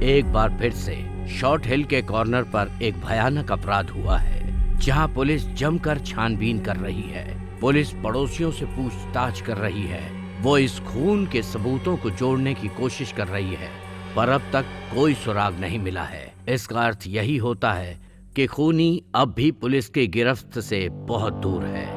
एक बार फिर से शॉर्ट हिल के कॉर्नर पर एक भयानक अपराध हुआ है, जहां पुलिस जमकर छानबीन कर रही है। पुलिस पड़ोसियों से पूछताछ कर रही है। वो इस खून के सबूतों को जोड़ने की कोशिश कर रही है, पर अब तक कोई सुराग नहीं मिला है। इसका अर्थ यही होता है कि खूनी अब भी पुलिस की गिरफ्त से बहुत दूर है।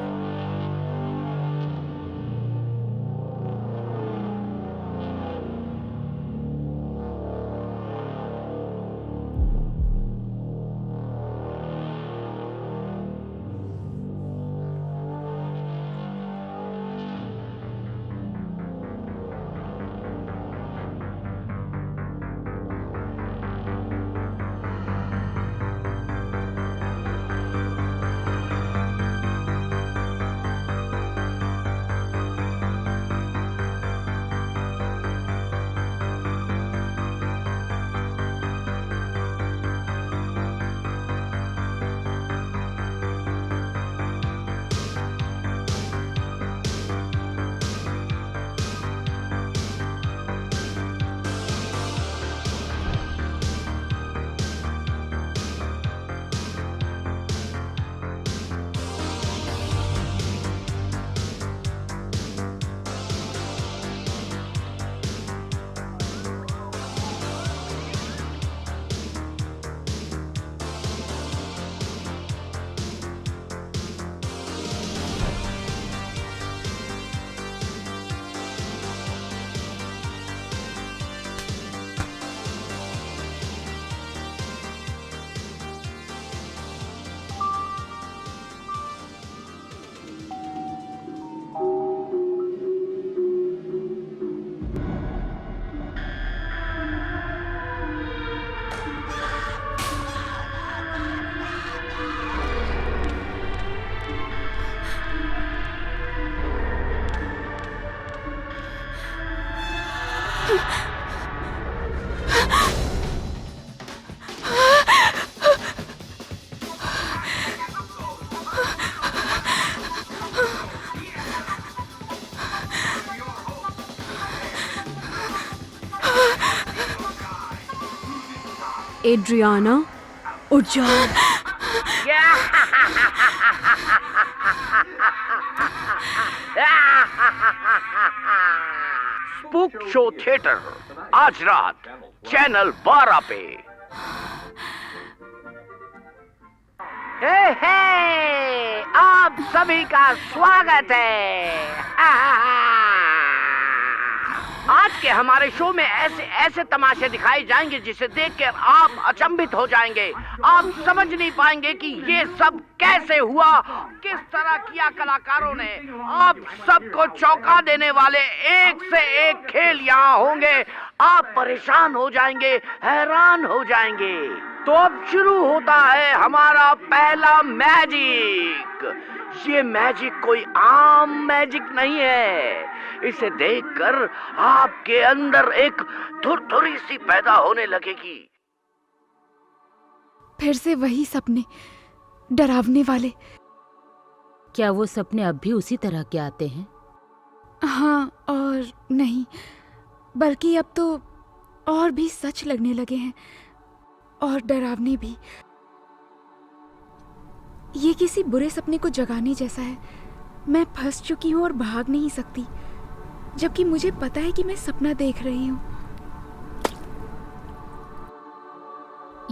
एड्रियाना, उठ जाओ। स्पूक शो थिएटर आज रात चैनल 12 पे। हे आप सभी का स्वागत है। आज के हमारे शो में ऐसे ऐसे तमाशे दिखाए जाएंगे जिसे देखकर आप अचंभित हो जाएंगे। आप समझ नहीं पाएंगे कि ये सब कैसे हुआ, किस तरह किया कलाकारों ने। आप सबको चौंका देने वाले एक से एक खेल यहाँ होंगे। आप परेशान हो जाएंगे, हैरान हो जाएंगे। तो अब शुरू होता है हमारा पहला मैजिक। ये मैजिक कोई आम मैजिक नहीं है। इसे देखकर आपके अंदर एक थुरथुरी सी पैदा होने लगेगी। फिर से वही सपने, डरावने वाले। क्या वो सपने अब भी उसी तरह के आते हैं? हाँ और नहीं, बल्कि अब तो और भी सच लगने लगे हैं, और डरावने भी। ये किसी बुरे सपने को जगाने जैसा है। मैं फंस चुकी हूँ और भाग नहीं सकती, जबकि मुझे पता है कि मैं सपना देख रही हूँ।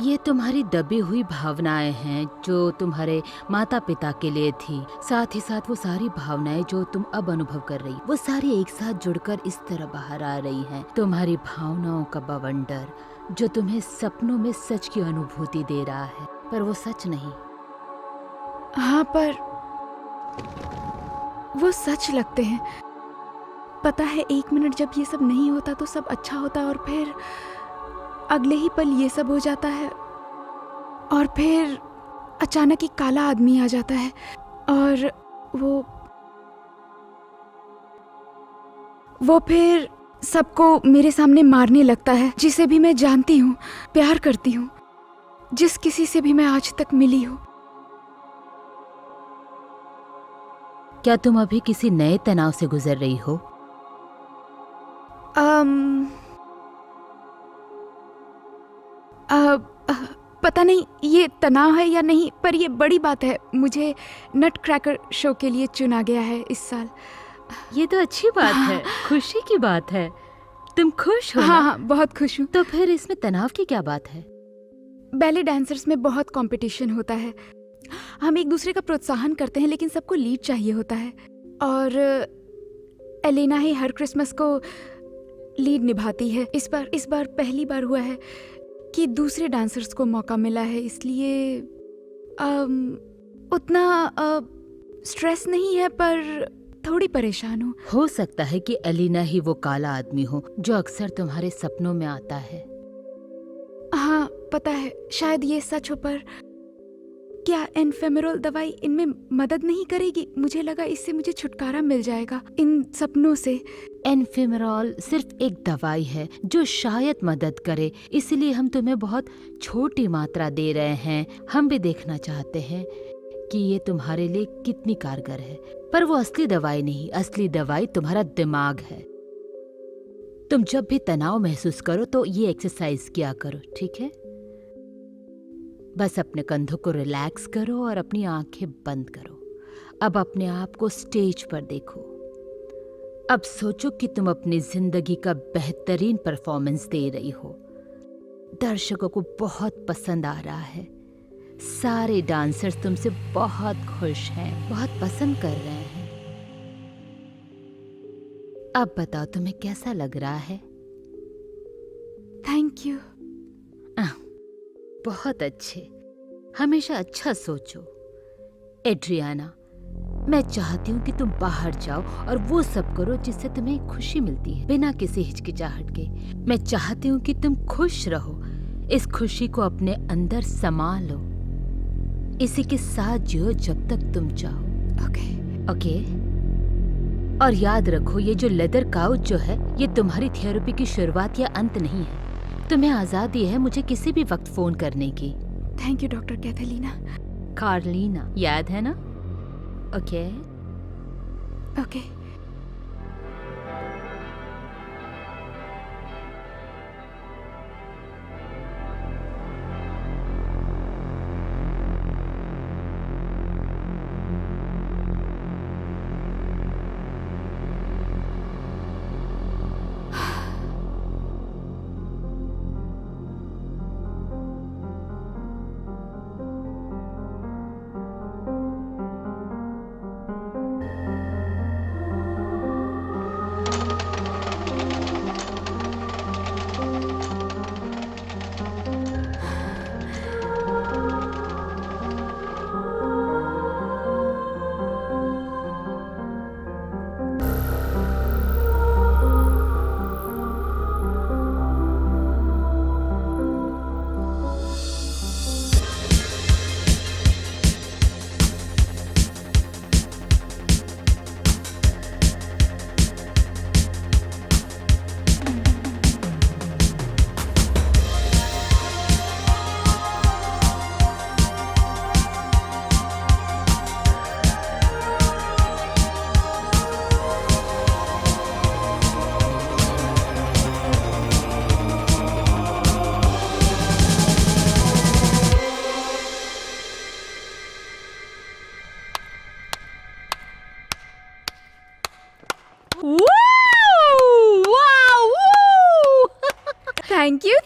ये तुम्हारी दबी हुई भावनाएं हैं जो तुम्हारे माता पिता के लिए थी। साथ ही साथ वो सारी भावनाएं जो तुम अब अनुभव कर रही, वो सारी एक साथ जुड़कर इस तरह बाहर आ रही हैं। तुम्हारी भावनाओं का बवंडर जो तुम्हें सपनों में सच की अनुभूति दे रहा है, पर वो सच नहीं। हाँ, पर वो सच लगते हैं। पता है, एक मिनट जब ये सब नहीं होता तो सब अच्छा होता, और फिर अगले ही पल ये सब हो जाता है, और फिर अचानक एक काला आदमी आ जाता है और वो फिर सबको मेरे सामने मारने लगता है, जिसे भी मैं जानती हूँ, प्यार करती हूँ, जिस किसी से भी मैं आज तक मिली हूँ। क्या तुम अभी किसी नए तनाव से गुजर रही हो? पता नहीं ये तनाव है या नहीं, पर ये बड़ी बात है। मुझे नट क्रैकर शो के लिए चुना गया है इस साल। ये तो अच्छी बात है, खुशी की बात है। तुम खुश हो ना? हाँ, बहुत खुश हूँ। तो फिर इसमें तनाव की क्या बात है? बैले डांसर्स में बहुत कंपटीशन होता है। हम एक दूसरे का प्रोत्साहन करते हैं, लेकिन सबको लीड चाहिए होता है। और एलेना ही हर क्रिसमस को लीड निभाती है। इस बार पहली बार हुआ है कि दूसरे डांसर्स को मौका मिला है, इसलिए उतना स्ट्रेस नहीं है, पर थोड़ी परेशान हूँ। हो सकता है कि एलिना ही वो काला आदमी हो जो अक्सर तुम्हारे सपनों में आता है। हाँ, पता है, शायद ये सच हो, पर क्या एनफेमरॉल दवाई इनमें मदद नहीं करेगी? मुझे लगा इससे मुझे छुटकारा मिल जाएगा इन सपनों से। एनफेमरॉल सिर्फ एक दवाई है जो शायद मदद करे, इसलिए हम तुम्हें बहुत छोटी मात्रा दे रहे हैं। हम भी देखना चाहते हैं कि ये तुम्हारे लिए कितनी कारगर है, पर वो असली दवाई नहीं। असली दवाई तुम्हारा दिमाग है। तुम जब भी तनाव महसूस करो तो ये एक्सरसाइज किया करो, ठीक है? बस अपने कंधों को रिलैक्स करो और अपनी आंखें बंद करो। अब अपने आप को स्टेज पर देखो। अब सोचो कि तुम अपनी जिंदगी का बेहतरीन परफॉर्मेंस दे रही हो। दर्शकों को बहुत पसंद आ रहा है। सारे डांसर्स तुमसे बहुत खुश हैं, बहुत पसंद कर रहे हैं। अब बताओ तुम्हें कैसा लग रहा है? Thank you. बहुत अच्छे। हमेशा अच्छा सोचो। एड्रियाना, मैं चाहती हूँ कि तुम बाहर जाओ और वो सब करो जिससे तुम्हें खुशी मिलती है, बिना किसी हिचकिचाहट के। मैं चाहती हूँ कि तुम खुश रहो। इस खुशी को अपने अंदर समा लो। इसी के साथ जियो जब तक तुम चाहो। ओके? और याद रखो, ये जो लेदर काउच जो है, ये तुम्हारी थेरेपी की शुरुआत या अंत नहीं है। तुम्हें आजादी है मुझे किसी भी वक्त फोन करने की। Thank you doctor Kathleena. Carlina, याद है ना? ओके? ओके।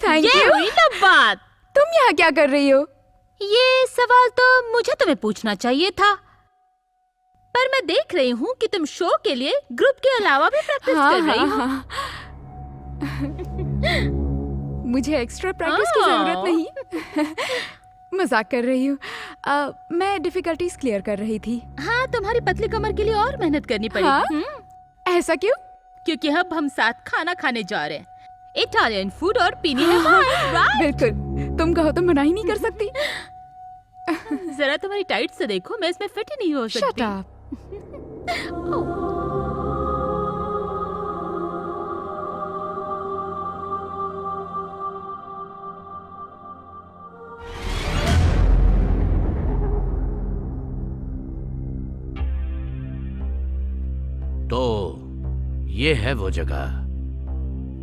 थैंक ये यू। हुई ना बात। तुम यहाँ क्या कर रही हो? ये सवाल तो मुझे तुम्हें पूछना चाहिए था, पर मैं देख रही हूँ कि तुम शो के लिए ग्रुप के अलावा भी प्रैक्टिस कर रही हो। मुझे एक्स्ट्रा प्रैक्टिस की जरूरत नहीं। मजाक कर रही हूँ। मैं डिफिकल्टीज क्लियर कर रही थी। हाँ, तुम्हारी पतली कमर के लिए और मेहनत करनी पड़ेगी। हाँ? ऐसा क्यों? क्योंकि अब हम साथ खाना खाने जा रहे हैं। इटालियन फूड और पीनी है वाइन, राइट? बिल्कुल, तुम कहो तो मना ही नहीं कर सकती। जरा तुम्हारी टाइट से देखो, मैं इसमें फिट ही नहीं हो सकती। Shut up. तो ये है वो जगह।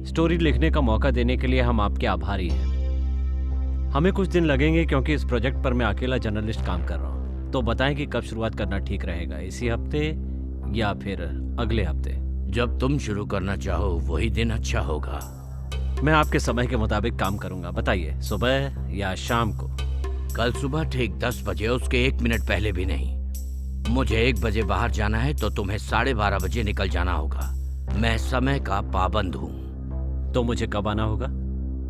स्टोरी लिखने का मौका देने के लिए हम आपके आभारी हैं। हमें कुछ दिन लगेंगे क्योंकि इस प्रोजेक्ट पर मैं अकेला जर्नलिस्ट काम कर रहा हूँ। तो बताएं कि कब शुरुआत करना ठीक रहेगा, इसी हफ्ते या फिर अगले हफ्ते? जब तुम शुरू करना चाहो वही दिन अच्छा होगा। मैं आपके समय के मुताबिक काम करूंगा। बताइए, सुबह या शाम को? कल सुबह ठीक 10 बजे, उसके 1 मिनट पहले भी नहीं। मुझे 1 बजे बाहर जाना है तो तुम्हें 12:30 बजे निकल जाना होगा। मैं समय का पाबंद हूँ। तो मुझे कब आना होगा?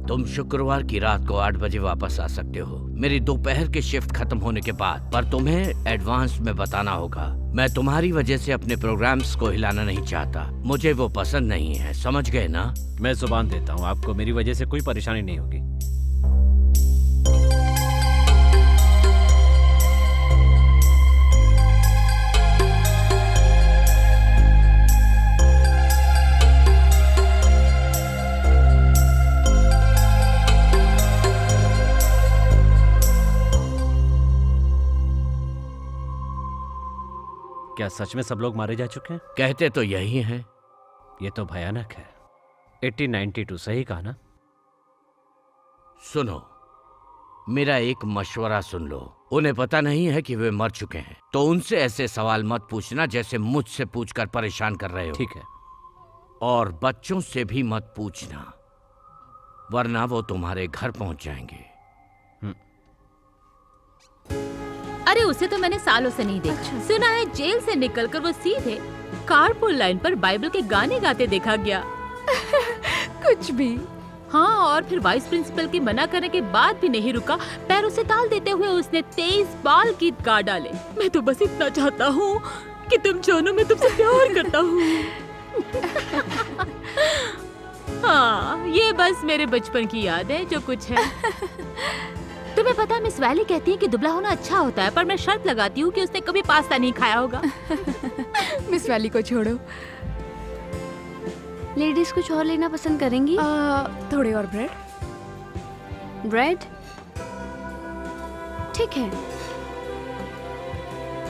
तुम शुक्रवार की रात को 8 बजे वापस आ सकते हो, मेरी दोपहर की शिफ्ट खत्म होने के बाद। पर तुम्हें एडवांस में बताना होगा। मैं तुम्हारी वजह से अपने प्रोग्राम्स को हिलाना नहीं चाहता। मुझे वो पसंद नहीं है, समझ गए ना? मैं जुबान देता हूँ, आपको मेरी वजह से कोई परेशानी नहीं होगी। क्या सच में सब लोग मारे जा चुके हैं? कहते तो यही हैं। ये तो भयानक है। 1892, सही कहा ना? सुनो, मेरा एक मशवरा सुन लो। उन्हें पता नहीं है कि वे मर चुके हैं, तो उनसे ऐसे सवाल मत पूछना जैसे मुझसे पूछकर परेशान कर रहे हो। ठीक है। और बच्चों से भी मत पूछना, वरना वो तुम्हारे घर पहुंच जाएंगे। अरे उसे तो मैंने सालों से नहीं देखा। अच्छा। सुना है जेल से निकलकर वो सीधे कारपूल लाइन पर बाइबल के गाने गाते देखा गया। कुछ भी। हाँ, और फिर वाइस प्रिंसिपल की मना करने के बाद भी नहीं रुका। पैरों से ताल देते हुए उसने 23 बाल गीत गा डाले। मैं तो बस इतना चाहता हूँ कि तुम जानो मैं तुमसे प्यार करता हूँ। हाँ, ये बस मेरे बचपन की याद है जो कुछ है। तुम्हें पता है मिस वैली कहती है कि दुबला होना अच्छा होता है, पर मैं शर्त लगाती हूँ कि उसने कभी पास्ता नहीं खाया होगा। मिस वैली को छोड़ो। लेडीज कुछ और लेना पसंद करेंगी? थोड़े और ब्रेड। ब्रेड ठीक है।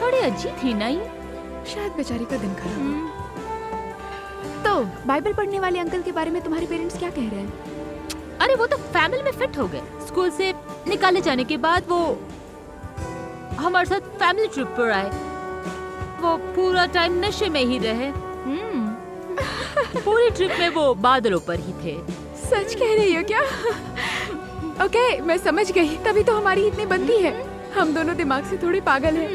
थोड़ी अजीब थी ना ये? शायद बेचारी का दिन खराब हो। तो बाइबल पढ़ने वाले अंकल के बारे में तुम्हारे पेरेंट्स क्या कह रहे हैं? अरे वो तो फैमिली में फिट हो गए। स्कूल से निकाले जाने के बाद वो हमारे साथ फैमिली ट्रिप पर आए। वो पूरा टाइम नशे में ही रहे। पूरी ट्रिप में वो बादलों पर ही थे। सच कह रही हो क्या? ओके, मैं समझ गई। तभी तो हमारी इतनी बनती है। हम दोनों दिमाग से थोड़े पागल हैं।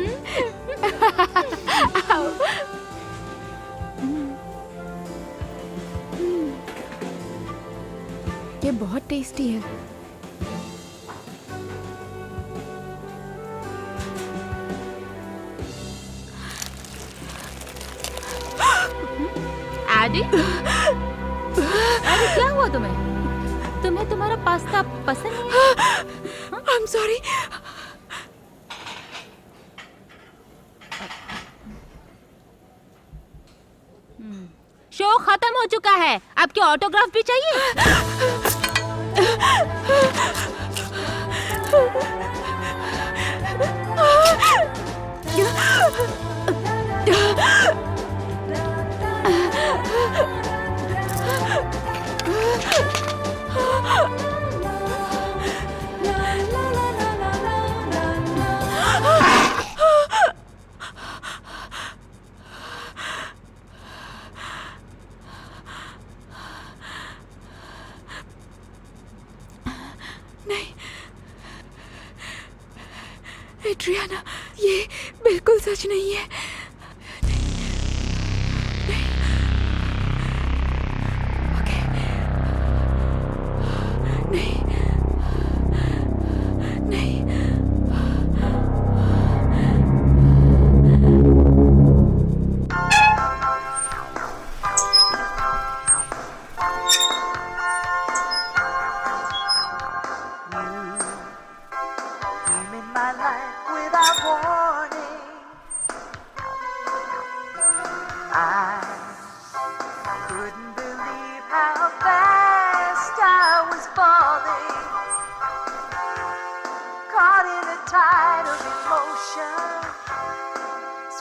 ये बहुत टेस्टी है। एडी, अरे क्या हुआ तुम्हें? तुम्हें तुम्हारा पास्ता पसंद नहीं है? I'm sorry। शो खत्म हो चुका है। आपके ऑटोग्राफ भी चाहिए? एड्रियाना, ये बिल्कुल सच नहीं है।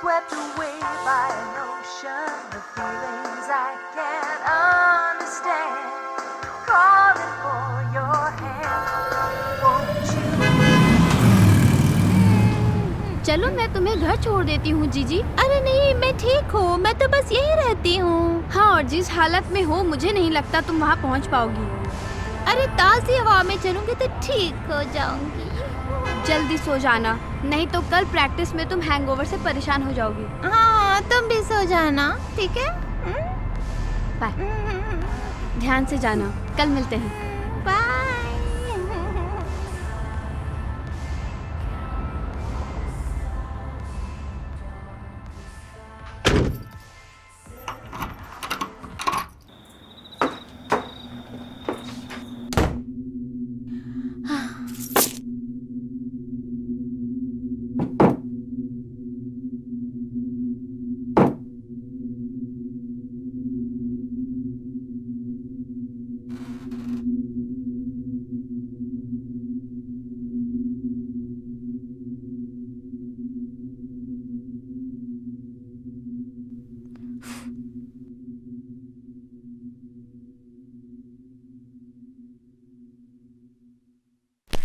Swept away by an ocean of feelings I can't understand, calling for your hand. Won't you चलो मैं तुम्हें घर छोड़ देती हूँ जीजी। अरे नहीं, मैं ठीक हूँ, मैं तो बस यही रहती हूँ। हाँ, और जिस हालत में हो मुझे नहीं लगता तुम वहाँ पहुँच पाओगी। अरे ताज़ी हवा में चलूंगी तो ठीक हो जाऊंगी। जल्दी सो जाना, नहीं तो कल प्रैक्टिस में तुम हैंगओवर से परेशान हो जाओगी। हाँ, तुम भी सो जाना, ठीक है? बाय। ध्यान से जाना, कल मिलते हैं। Bye.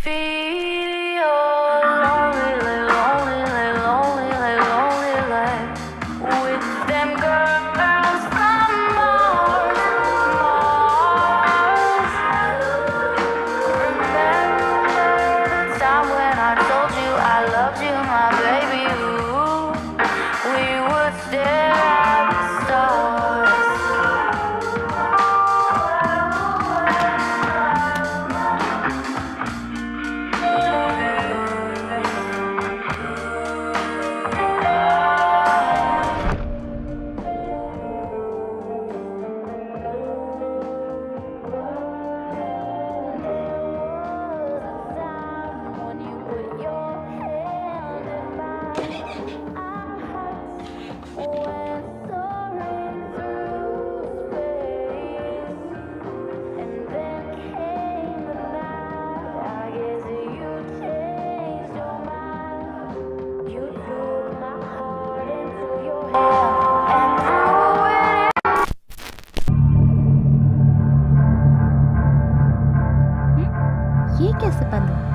Feel lonely, lonely, lonely, lonely life with them girls from Mars. Remember the time when I told you I loved you, my baby? Ooh, we would stare at the stars. When you put your hand in mine, I went soaring through space, and then came the night. I guess you changed your mind. You took my heart into your hand and threw it. ये कैसे बंद हुआ?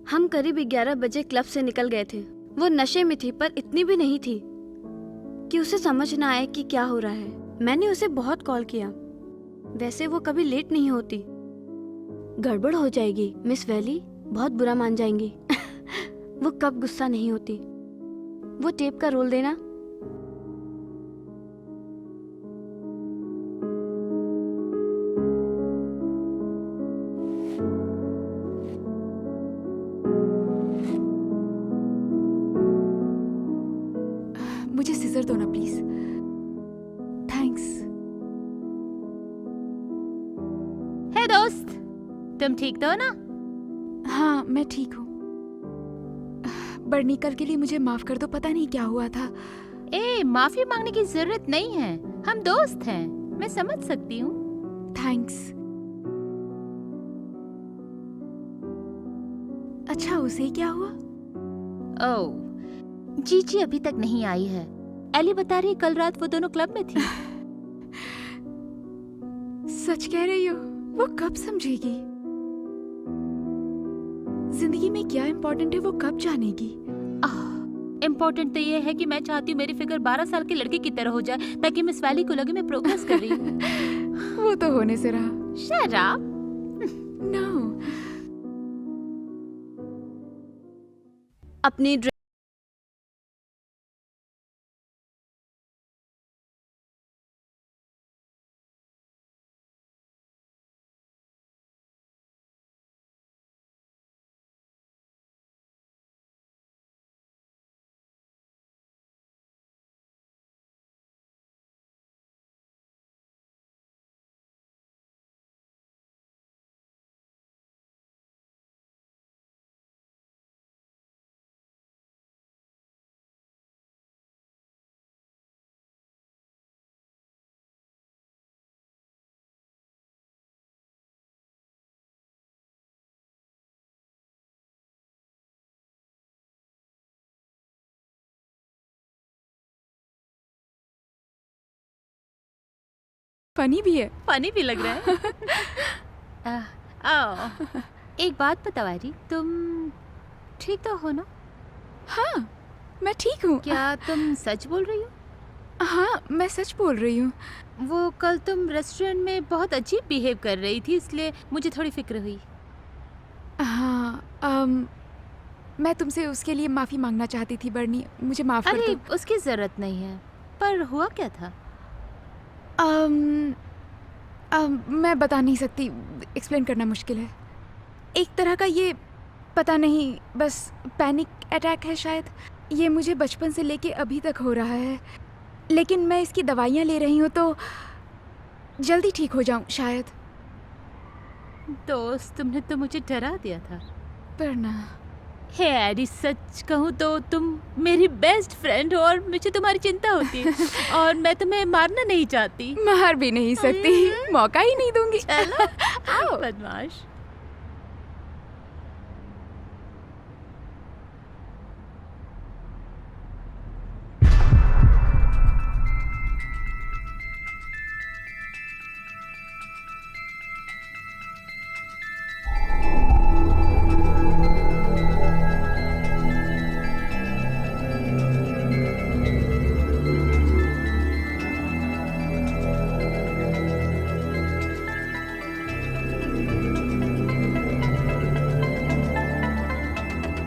हम करीब 11 बजे club से निकल गए थे। वो नशे में थी पर इतनी भी नहीं थी कि उसे समझ ना आए कि क्या हो रहा है। मैंने उसे बहुत कॉल किया, वैसे वो कभी लेट नहीं होती। गड़बड़ हो जाएगी मिस वैली, बहुत बुरा मान जाएंगी। वो कब गुस्सा नहीं होती। वो टेप का रोल देना। मुझे सिजर दो ना प्लीज। थैंक्स। हे दोस्त, तुम ठीक तो हो ना? हाँ मैं ठीक हूँ। बर्नी, कल के लिए मुझे माफ कर दो, पता नहीं क्या हुआ था। ए, माफी मांगने की जरूरत नहीं है, हम दोस्त हैं, मैं समझ सकती हूँ। थैंक्स। अच्छा, उसे क्या हुआ? ओह, जीजी अभी तक नहीं आई है। एली बता रही कल रात वो दोनों क्लब में थी। सच कह रही हो? वो कब समझेगी? जिंदगी में क्या इम्पोर्टेंट है वो कब जानेगी? इम्पोर्टेंट तो ये है कि मैं चाहती हूँ मेरी फिगर 12 साल के लड़के की तरह हो जाए ताकि मिस वैली को लगे मैं प्रोग्रेस कर रही हूँ। वो तो होने से रहा। शराब नो। अपनी फनी भी है। फनी भी लग रहा है। एक बात बताओ आरी, तुम ठीक तो हो ना? हाँ, मैं ठीक हूँ। क्या तुम सच बोल रही हो? हाँ, मैं सच बोल रही हूँ। वो कल तुम रेस्टोरेंट में बहुत अजीब बिहेव कर रही थी, इसलिए मुझे थोड़ी फिक्र हुई। हाँ, मैं तुमसे उसके लिए माफ़ी मांगना चाहती थी बर्नी, मुझे माफ़ कर अरे दो। उसकी जरूरत नहीं है, पर हुआ क्या था? मैं बता नहीं सकती, एक्सप्लेन करना मुश्किल है। एक तरह का ये पता नहीं, बस पैनिक अटैक है शायद। ये मुझे बचपन से लेके अभी तक हो रहा है, लेकिन मैं इसकी दवाइयाँ ले रही हूँ तो जल्दी ठीक हो जाऊँ शायद। दोस्त, तुमने तो मुझे डरा दिया था। पर ना। हे एडी, सच कहूँ तो तुम मेरी बेस्ट फ्रेंड हो और मुझे तुम्हारी चिंता होती है। और मैं तुम्हें मारना नहीं चाहती। मार भी नहीं सकती, मौका ही नहीं दूंगी। चलो, आओ। बदमाश।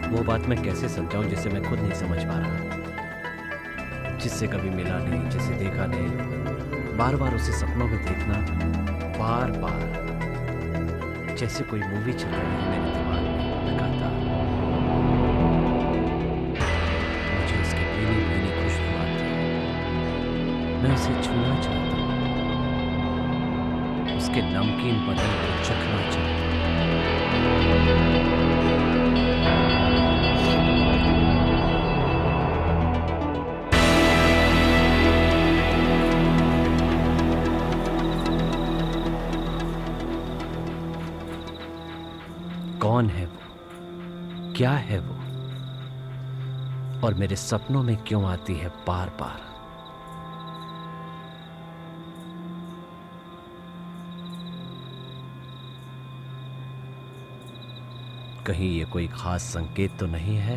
वो बात मैं कैसे समझाऊं जिसे मैं खुद नहीं समझ पा रहा, जिससे कभी मिला नहीं, जिसे देखा नहीं, बार बार उसे सपनों में देखना, बार बार, जैसे कोई मूवी चल रही है मेरे दिमाग में लगातार। मुझे उसकी पीली पीली खुशबू आती है, मैं उसे छूना चाहता हूँ, उसके नमकीन बदन को चखना चाहता हूँ। कौन है वो? क्या है वो? और मेरे सपनों में क्यों आती है बार बार? कहीं ये कोई खास संकेत तो नहीं है?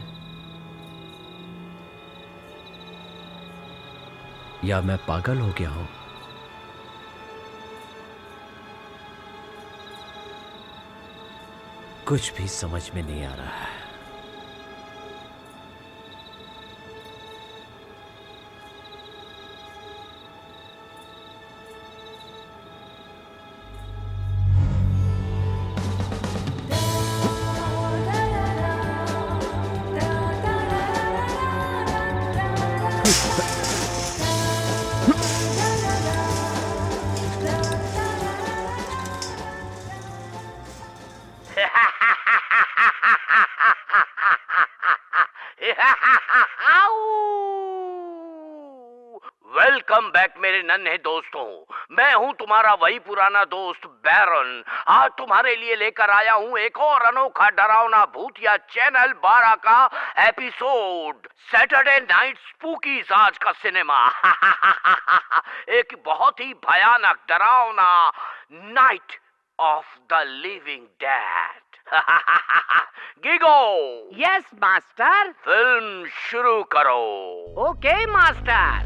या मैं पागल हो गया हूं? कुछ भी समझ में नहीं आ रहा है। वेलकम बैक मेरे नन्हे दोस्तों। मैं हूं तुम्हारा वही पुराना दोस्त बैरन। आज तुम्हारे लिए लेकर आया हूं एक और अनोखा डरावना भूतिया चैनल 12 का एपिसोड, सैटरडे नाइट स्पूकीज। आज का सिनेमा एक बहुत ही भयानक डरावना night of the living dead. GIGO, yes master. Film शुरू करो। Okay master.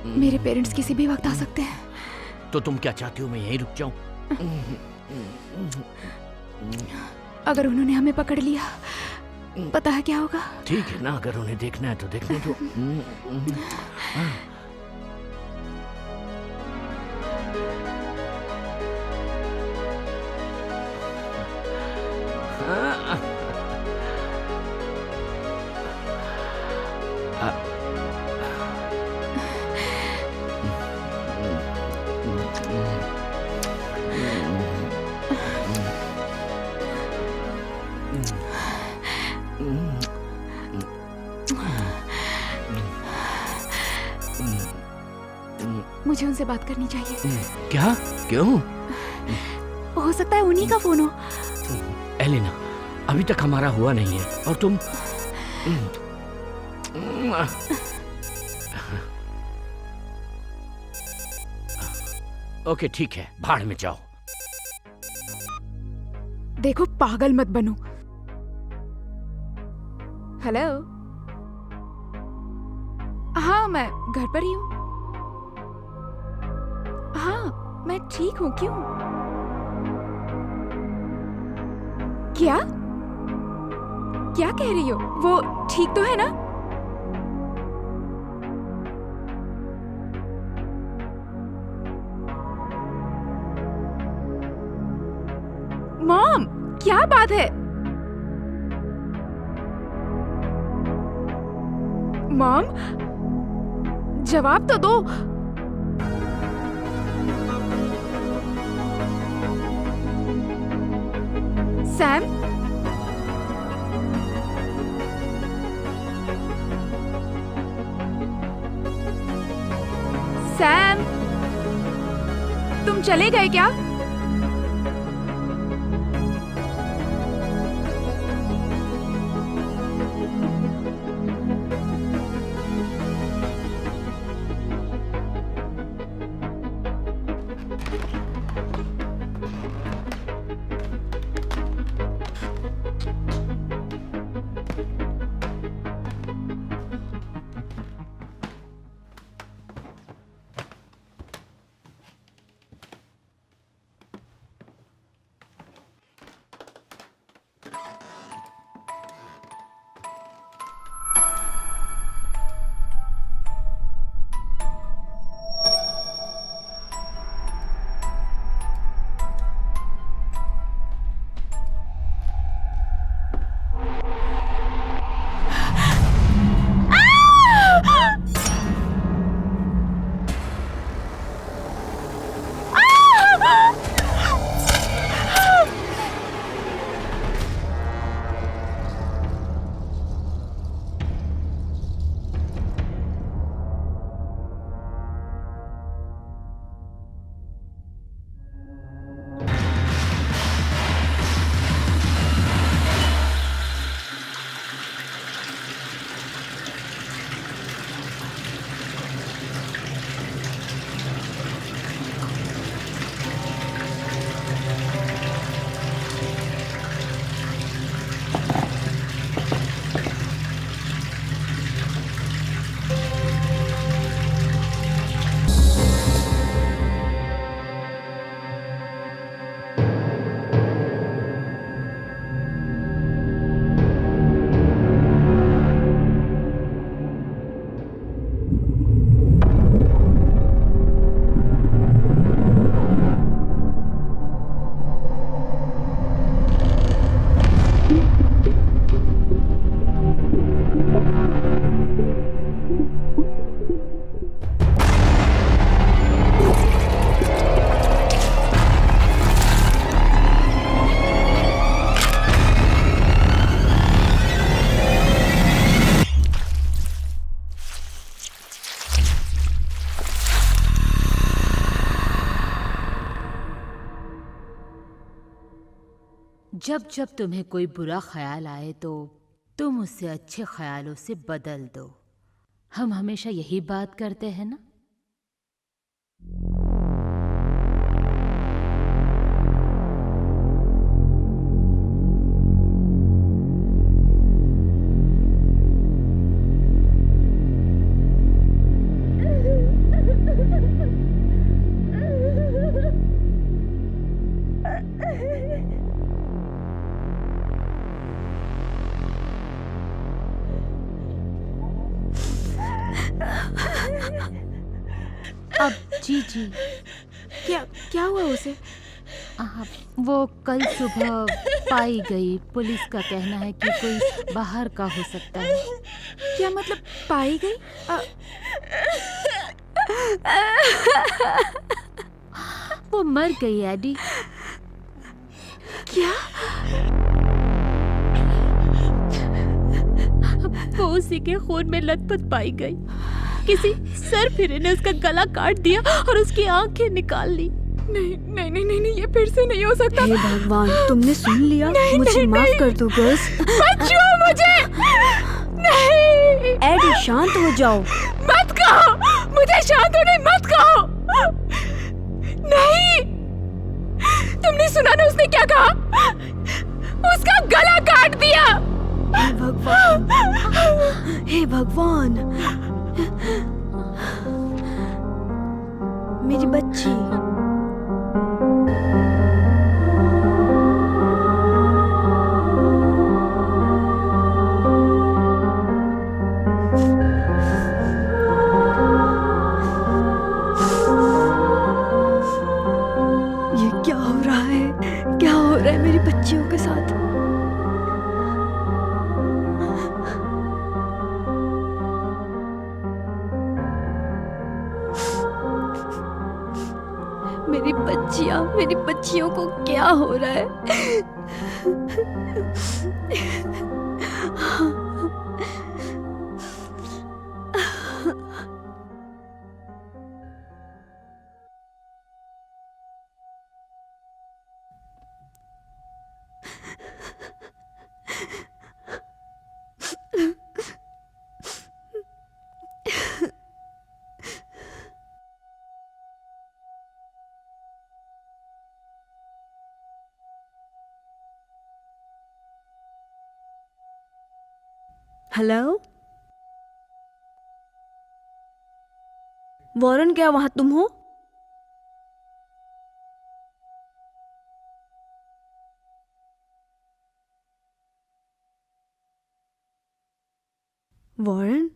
मेरे पेरेंट्स किसी भी वक्त आ सकते हैं। तो तुम क्या चाहती हो मैं यहीं रुक जाऊं? अगर उन्होंने हमें पकड़ लिया, पता है क्या होगा? ठीक है ना, अगर उन्हें देखना है तो देखने दो। मुझे उनसे बात करनी चाहिए। क्या? क्यों? हो सकता है उन्हीं का फोन हो। एलिना, अभी तक हमारा हुआ नहीं है और तुम ओके ठीक है, भाड़ में जाओ। देखो, पागल मत बनो। हेलो। हाँ, मैं घर पर ही हूँ। हाँ, मैं ठीक हूँ। क्यों? क्या? क्या कह रही हो? वो ठीक तो है ना? मॉम, क्या बात है? मॉम, जवाब तो दो। सैम? सैम, तुम चले गए क्या? जब जब तुम्हें कोई बुरा ख्याल आए तो तुम उसे अच्छे ख्यालों से बदल दो। हम हमेशा यही बात करते हैं ना। अब जी क्या क्या हुआ उसे? वो कल सुबह पाई गई। पुलिस का कहना है कि कोई बाहर का हो सकता है। क्या मतलब पाई गई? वो मर गई एडी। क्या? वो उसी के खून में लथपथ पाई गई। किसी सरफिरे ने उसका गला काट दिया और उसकी आंखें निकाल ली। नहीं नहीं नहीं नहीं, ये फिर से नहीं हो सकता। हे भगवान, तुमने सुन लिया? मुझे माफ कर दो बस। मत छुओ मुझे। नहीं एडी, शांत हो जाओ। मत कहो मुझे, शांत होने मत कहो। नहीं, तुमने सुना ना उसने क्या कहा? उसका गला काट दिया। हे भगवान, हे भगवान, मेरी बच्ची। ये क्या हो रहा है? क्या हो रहा है मेरी बच्चियों के साथ? मेरी बच्चियों को क्या हो रहा है? हेलो वॉरेन, क्या वहां तुम हो? Warren,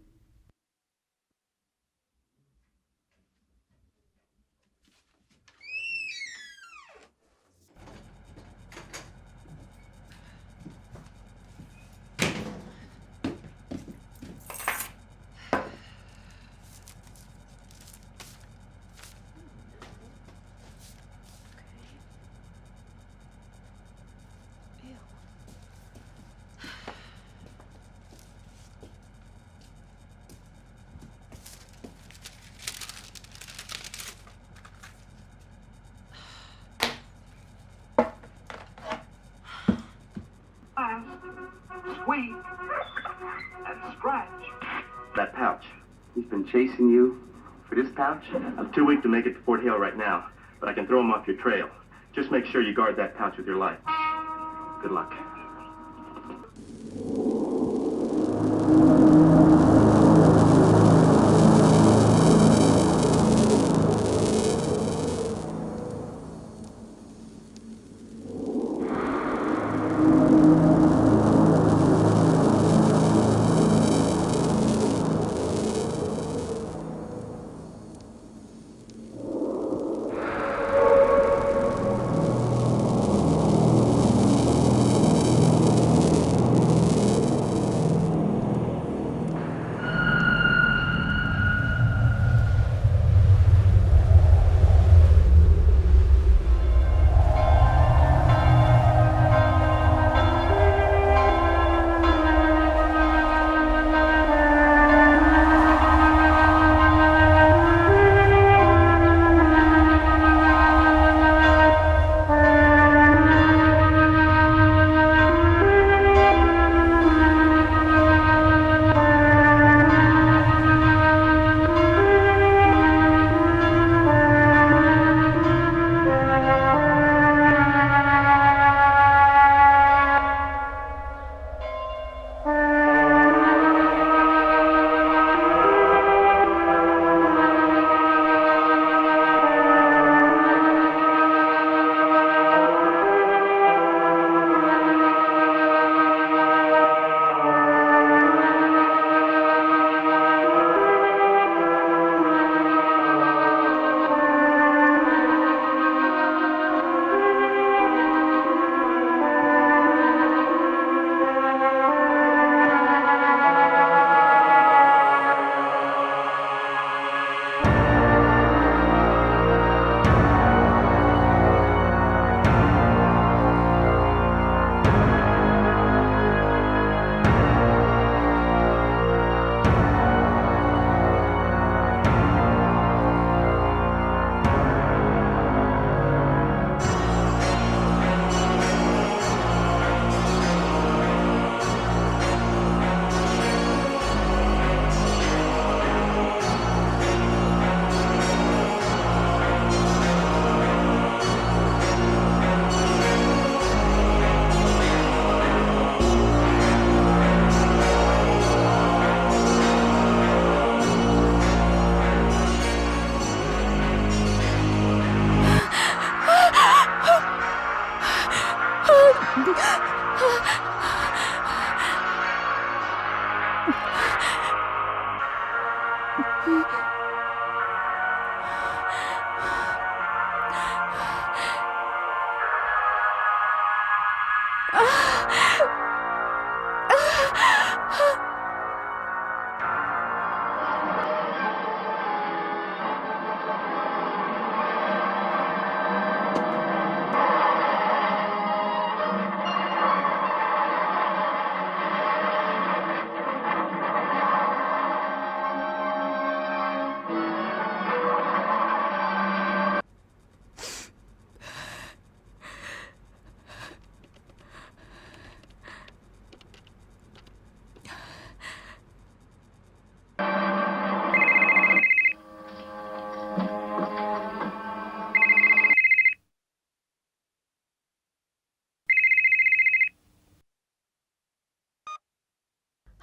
Sweet and Scratch. That pouch. He's been chasing you for this pouch? I'm too weak to make it to Fort Hale right now, but I can throw him off your trail. Just make sure you guard that pouch with your life. Good luck.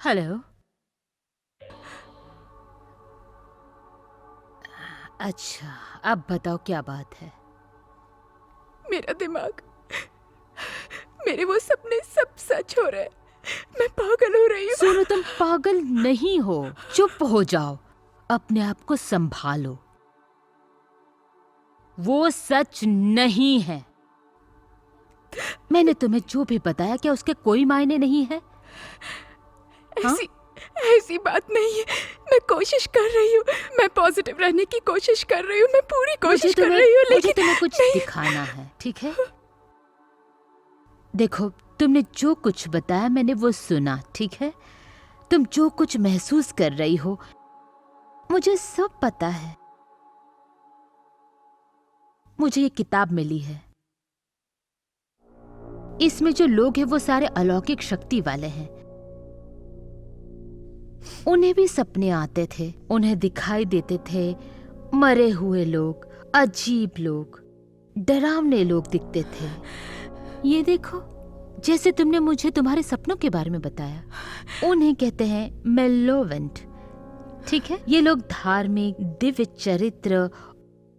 Hello. अच्छा, अब बताओ क्या बात है। मेरा दिमाग, मेरे वो सपने सब सच हो रहे हैं। मैं पागल हो रही हूँ। सुनो, तुम पागल नहीं हो। चुप हो जाओ, अपने आप को संभालो। वो सच नहीं है। मैंने तुम्हें जो भी बताया, क्या उसके कोई मायने नहीं है? हाँ? ऐसी बात नहीं है। मैं कोशिश कर रही हूँ, मैं पॉजिटिव रहने की कोशिश कर रही हूँ, मैं पूरी कोशिश कर रही हूँ, मुझे लेकिन तुम्हें कुछ नहीं। दिखाना है, ठीक है? देखो, तुमने जो कुछ बताया मैंने वो सुना, ठीक है? तुम जो कुछ महसूस कर रही हो मुझे सब पता है। मुझे ये किताब मिली है। इसमें जो लोग हैं वो सारे अलौकिक शक्ति वाले हैं। उन्हें भी सपने आते थे, उन्हें दिखाई देते थे मरे हुए लोग, अजीब लोग, डरावने लोग दिखते थे। ये देखो, जैसे तुमने मुझे तुम्हारे सपनों के बारे में बताया, उन्हें कहते हैं मेलोवेंट, ठीक है? ये लोग धार्मिक, दिव्य चरित्र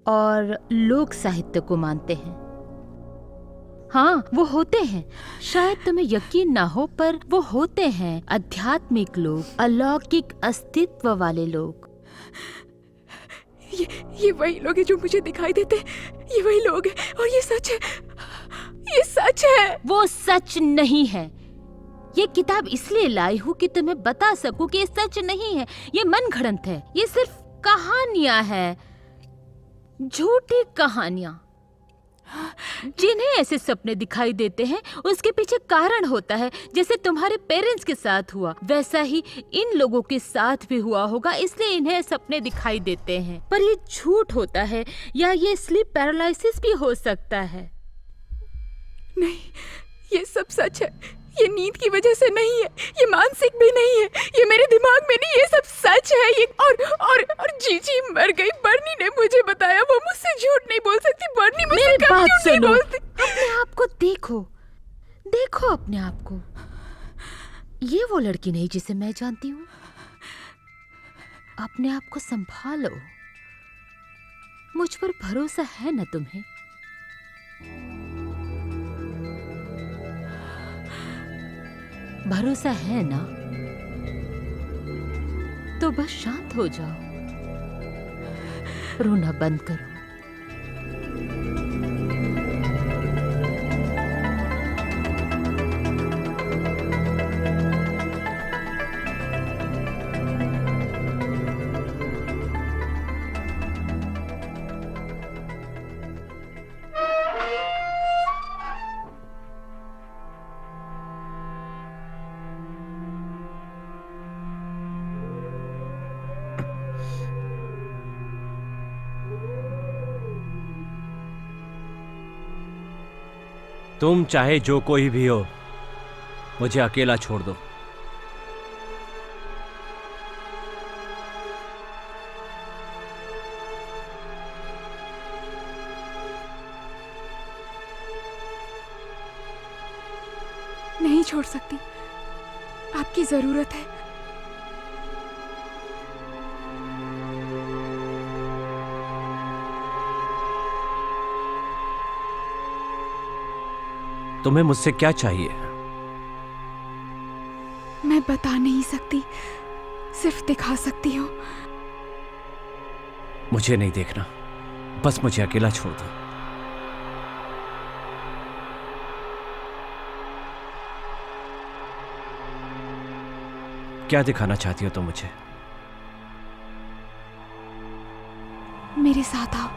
और लोक साहित्य को मानते हैं। हाँ, वो होते हैं। शायद तुम्हें यकीन ना हो, पर वो होते हैं आध्यात्मिक लोग, अलौकिक अस्तित्व वाले लोग। ये वही लोग हैं जो मुझे दिखाई देते हैं। ये वही लोग हैं और ये सच है। ये सच है। वो सच नहीं है। ये किताब इसलिए लाई हूँ कि तुम्हें बता सकूं कि ये सच नहीं है। ये मनगढ़ंत है। ये सिर्फ कहानियां हैं, झूठी कहानियां। जिन्हें ऐसे सपने दिखाई देते हैं उसके पीछे कारण होता है। जैसे तुम्हारे पेरेंट्स के साथ हुआ, वैसा ही इन लोगों के साथ भी हुआ होगा, इसलिए इन्हें सपने दिखाई देते हैं। पर ये झूठ होता है, या ये स्लीप पैरालिसिस भी हो सकता है। नहीं, ये सब सच है। ये नींद की वजह से नहीं है, ये मानसिक भी नहीं है, ये मेरे दिमाग में नहीं, ये सब सच है। ये और जीजी मर गई। बर्नी ने मुझे बताया, वो मुझसे झूठ नहीं बोल सकती। बर्नी मुझसे कभी झूठ नहीं बोलती। अपने आप को देखो, देखो अपने आप को। ये वो लड़की नहीं जिसे मैं जानती हूँ। अपने आप को संभालो। मुझ पर भरोसा है ना तुम्हें? भरोसा है ना? तो बस शांत हो जाओ, रोना बंद करो। तुम चाहे जो कोई भी हो, मुझे अकेला छोड़ दो। नहीं छोड़ सकती, आपकी जरूरत है। तुम्हें मुझसे क्या चाहिए? मैं बता नहीं सकती, सिर्फ दिखा सकती हूँ। मुझे नहीं देखना, बस मुझे अकेला छोड़ दो। क्या दिखाना चाहती हो तुम मुझे? मेरे साथ आओ।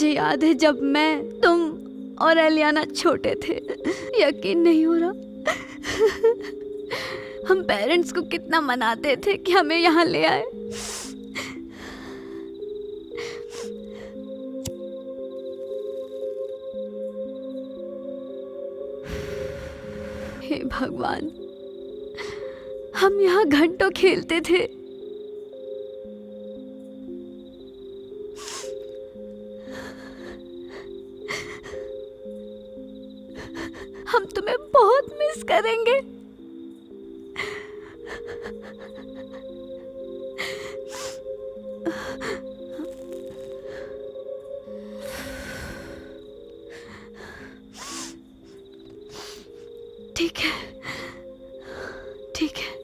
मुझे याद है जब मैं, तुम और एलियाना छोटे थे। यकीन नहीं हो रहा। हम पेरेंट्स को कितना मनाते थे कि हमें यहाँ ले आए। हे भगवान, हम यहाँ घंटों खेलते थे। हम तुम्हें बहुत मिस करेंगे। ठीक है, ठीक है।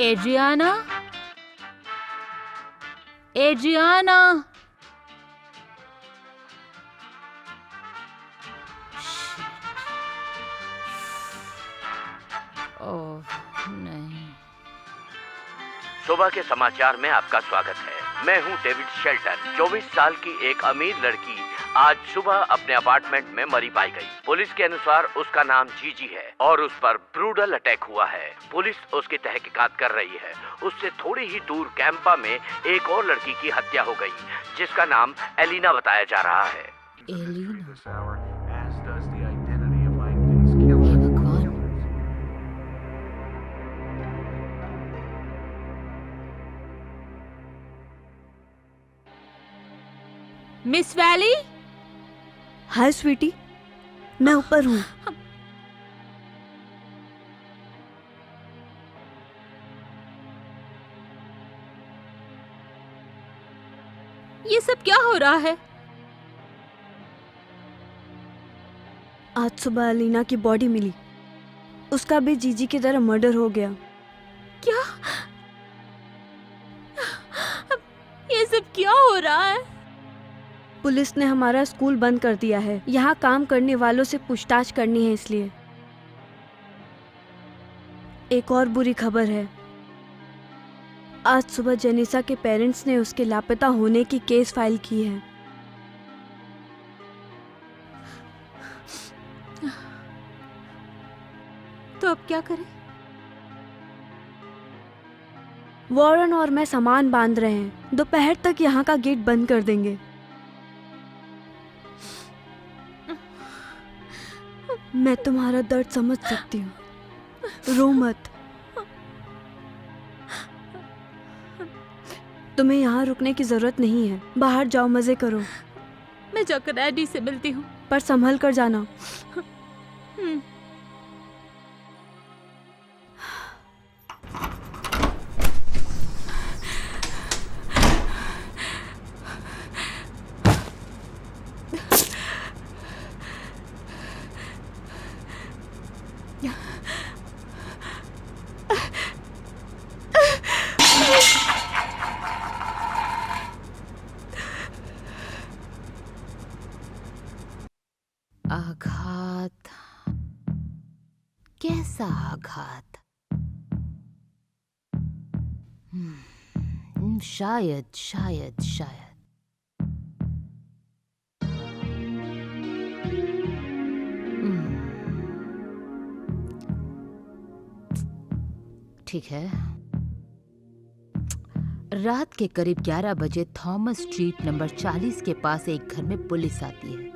Adriana, Adriana. ओह नहीं। सुबह के समाचार में आपका स्वागत है। मैं हूं डेविड शेल्टन। 24 साल की एक अमीर लड़की आज सुबह अपने अपार्टमेंट में मरी पाई गई। पुलिस के अनुसार उसका नाम जीजी है और उस पर ब्रूटल अटैक हुआ है। पुलिस उसकी तहकीकात कर रही है। उससे थोड़ी ही दूर कैंपा में एक और लड़की की हत्या हो गई जिसका नाम एलिना बताया जा रहा है। Elina? Miss Valley? Hi sweetie, मैं ऊपर हूँ। ये सब क्या हो रहा है? आज सुबह अलीना की बॉडी मिली। उसका भी जीजी की तरह मर्डर हो गया। क्या? ये सब क्या हो रहा है? पुलिस ने हमारा स्कूल बंद कर दिया है। यहाँ काम करने वालों से पूछताछ करनी है इसलिए। एक और बुरी खबर है। आज सुबह जेनिसा के पेरेंट्स ने उसके लापता होने की केस फाइल की है। तो अब क्या करें? वॉरेन और मैं सामान बांध रहे हैं। दोपहर तक यहाँ का गेट बंद कर देंगे। मैं तुम्हारा दर्द समझ सकती हूँ। रो मत। तुम्हें यहाँ रुकने की जरूरत नहीं है। बाहर जाओ, मजे करो। मैं जाकर डैडी से मिलती हूँ। पर संभल कर जाना। आघात, कैसा आघात? शायद शायद शायद ठीक है। रात के करीब 11 बजे थॉमस स्ट्रीट नंबर 40 के पास एक घर में पुलिस आती है,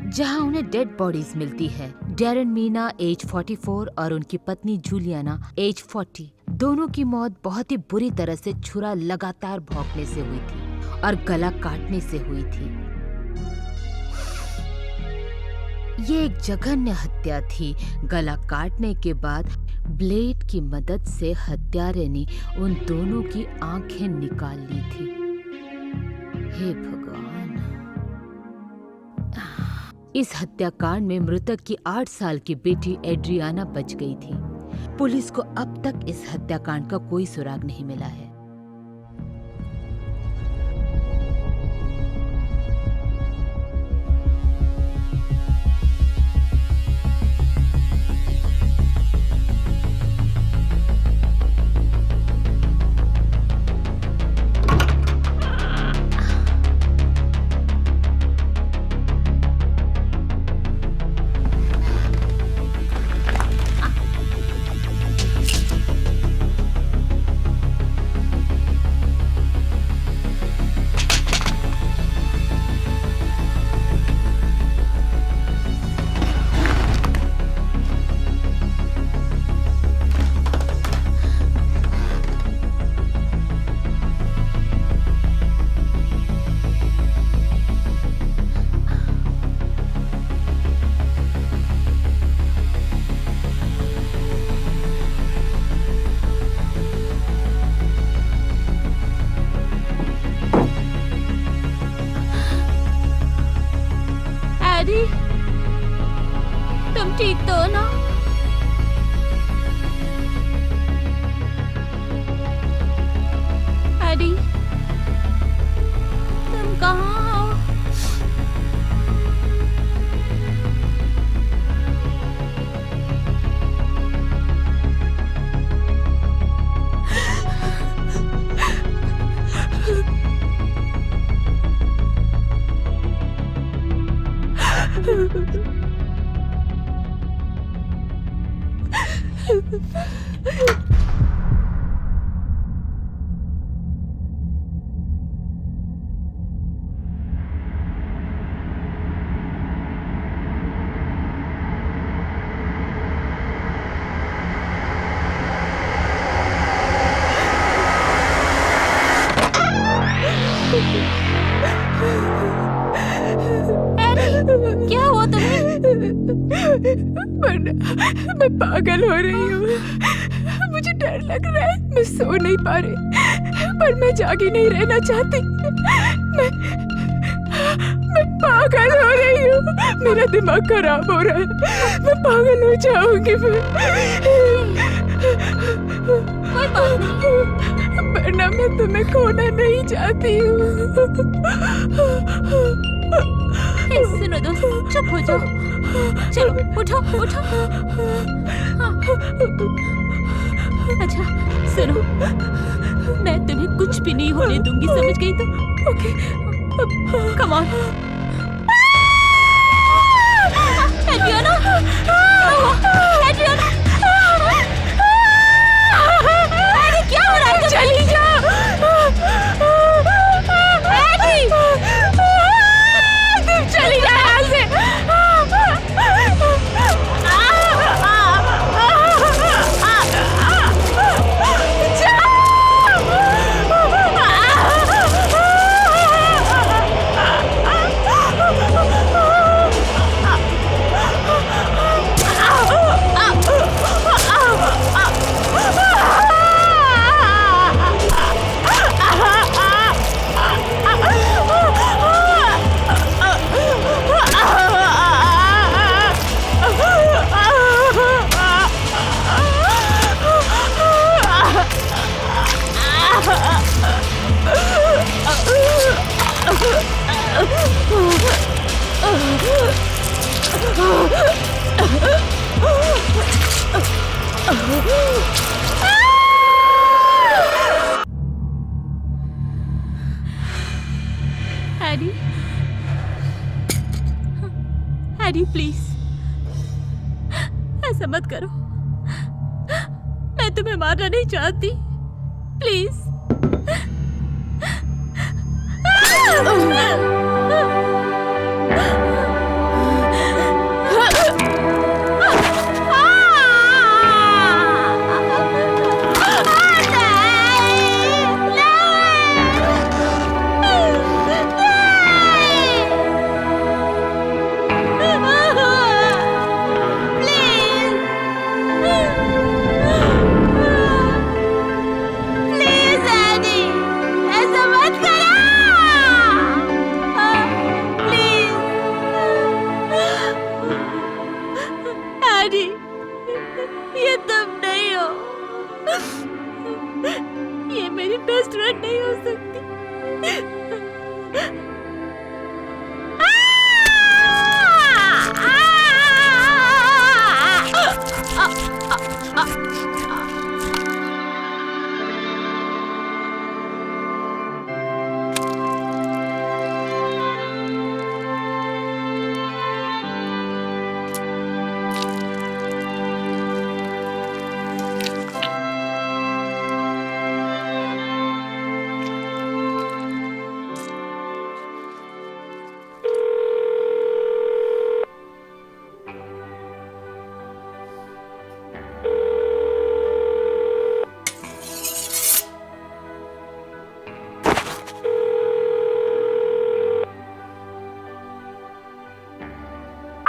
जहां उन्हें डेड बॉडीज मिलती है। डैरन मीना एज 44 और उनकी पत्नी जूलियाना एज 40। दोनों की मौत बहुत ही बुरी तरह से छुरा लगातार भौंकने से हुई थी और गला काटने से हुई थी। ये एक जघन्य हत्या थी। गला काटने के बाद ब्लेड की मदद से हत्यारे ने उन दोनों की आंखें निकाल ली थी। हे भगवान! इस हत्याकांड में मृतक की 8 साल की बेटी एड्रियाना बच गई थी। पुलिस को अब तक इस हत्याकांड का कोई सुराग नहीं मिला है। तुम ठीक तो हो ना? एडी, तुम कहाँ हो? क्या हुआ तुम्हें? मैं पागल हो रही हूँ। मुझे डर लग रहा है। मैं सो नहीं पा रही, पर मैं जागी नहीं रहना चाहती। मैं पागल हो रही हूँ। मेरा दिमाग खराब हो रहा है। मैं पागल हो जाऊंगी। कोई बात नहीं, वरना मैं तुम्हें खोना नहीं चाहती हूँ। सुनो दो, चुप हो जाओ। चलो उठो उठो। हाँ। अच्छा सुनो, मैं तुम्हें कुछ भी नहीं होने दूंगी, समझ गई तुम? Okay, come on. Adriana, Adriana, अरे क्या हो रहा है? चली जा। तुम चली जा यहाँ से। हैरी, हैरी प्लीज ऐसा मत करो। मैं तुम्हें मारना नहीं चाहती, प्लीज। ये तुम नहीं हो, ये मेरी बेस्ट फ्रेंड नहीं हो सकती।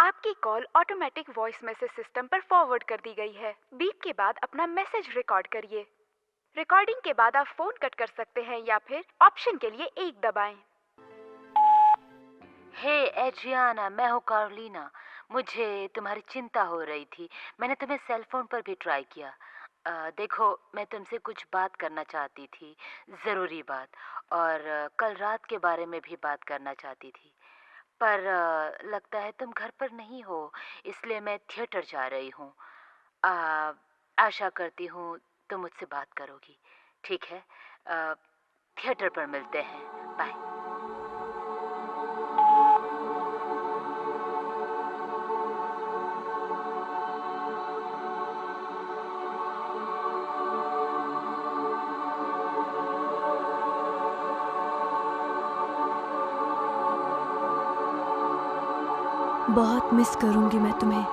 आपकी call automatic voice message system पर फॉरवर्ड कर दी गई है। बीप के बाद अपना मैसेज रिकॉर्ड करिए। रिकॉर्डिंग के बाद आप फोन कट कर सकते हैं या फिर ऑप्शन के लिए 1 दबाएं। हे एड्रियाना, मैं हूँ कार्लिना। मुझे तुम्हारी चिंता हो रही थी। मैंने तुम्हें सेल फोन पर भी ट्राई किया। देखो, मैं तुमसे कुछ बात करना चाहती थी, ज़रूरी बात, और कल रात के बारे में भी बात करना चाहती थी, पर लगता है तुम घर पर नहीं हो, इसलिए मैं थिएटर जा रही हूँ। आशा करती हूँ तुम मुझसे बात करोगी। ठीक है, थिएटर पर मिलते हैं। बाय। बहुत मिस करूंगी मैं तुम्हें।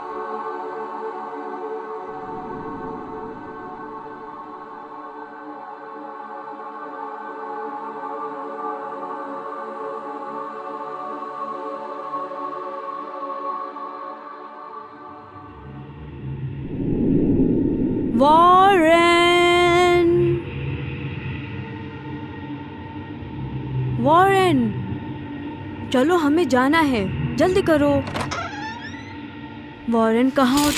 वॉरेन, वॉरेन, चलो हमें जाना है, जल्दी करो। वॉरेन कहाँ हो?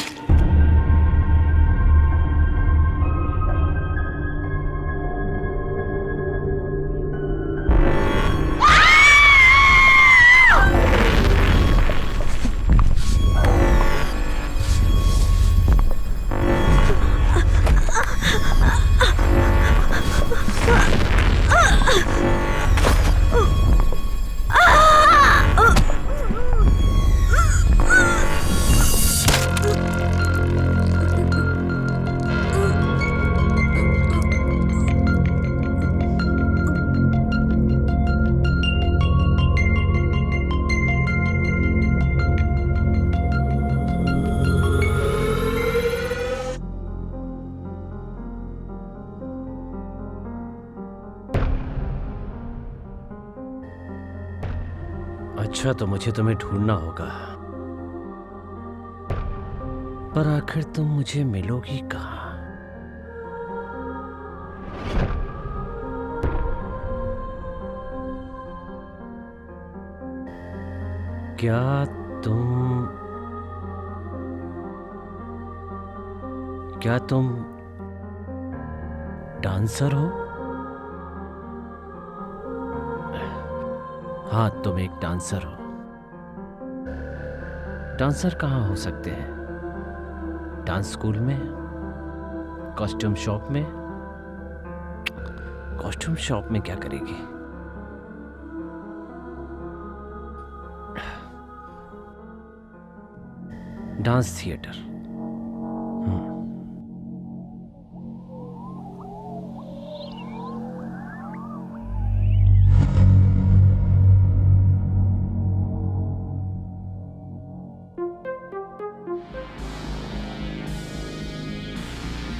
अच्छा, तो मुझे तुम्हें ढूंढना होगा, पर आखिर तुम मुझे मिलोगी कहाँ? क्या तुम डांसर हो? हाँ, तुम एक डांसर हो। डांसर कहाँ हो सकते हैं? डांस स्कूल में? कॉस्ट्यूम शॉप में? कॉस्ट्यूम शॉप में क्या करेगी? Dance theatre.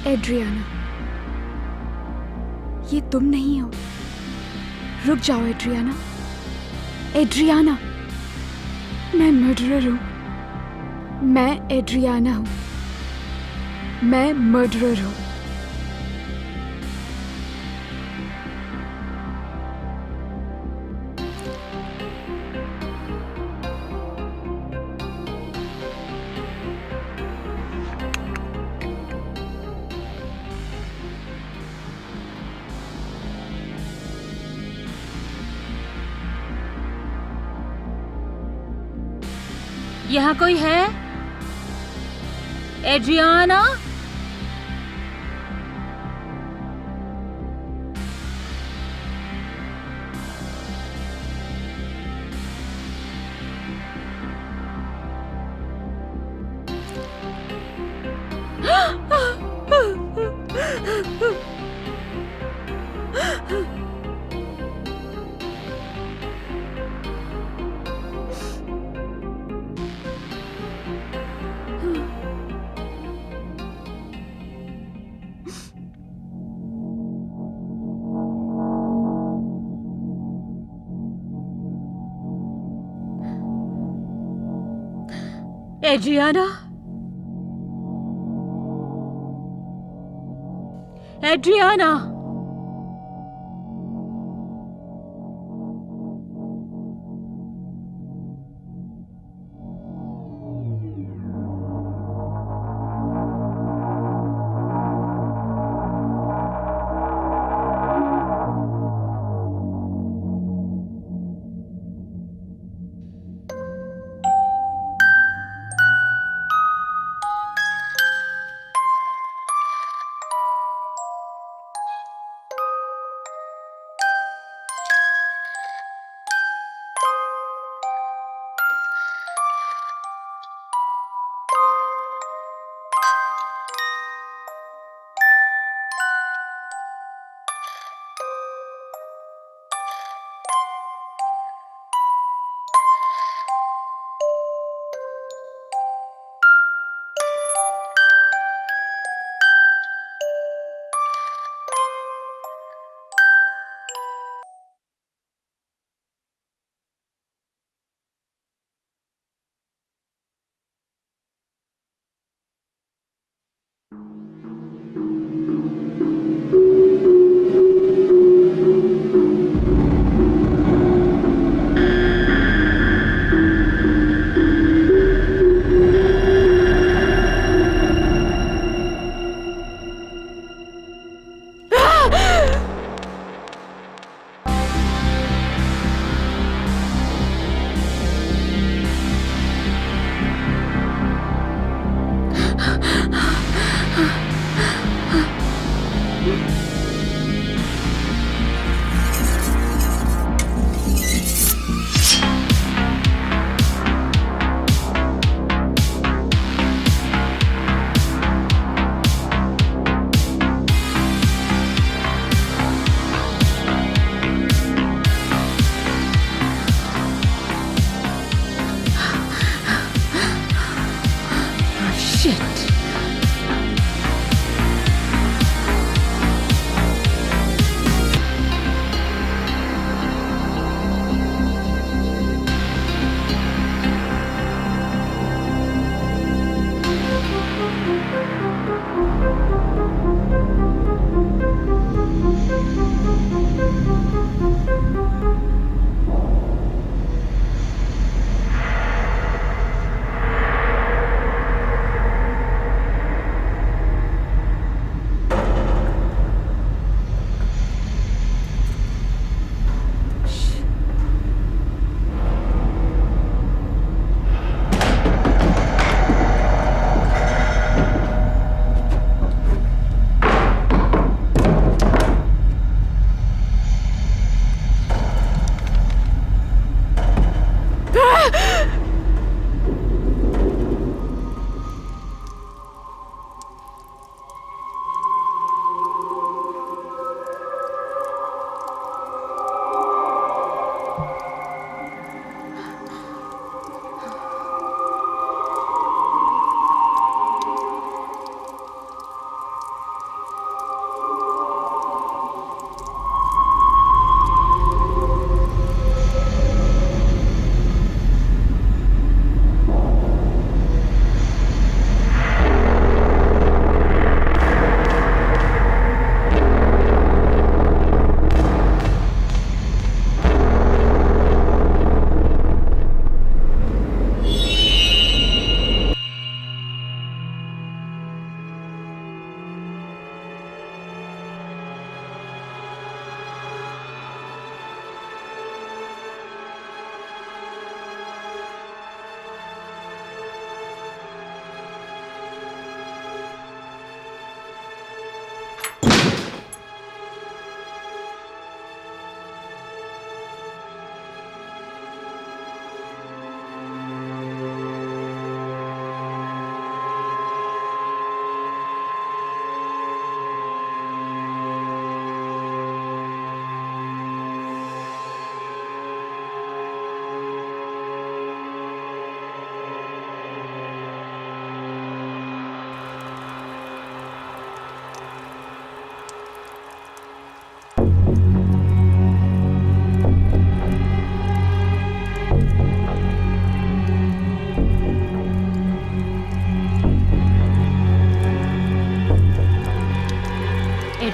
एड्रियाना, ये तुम नहीं हो। रुक जाओ एड्रियाना। एड्रियाना, मैं मर्डरर हूं। मैं एड्रियाना हूं। मैं मर्डरर हूं। यहाँ कोई है? एड्रियाना? एड्रियाना? एड्रियाना?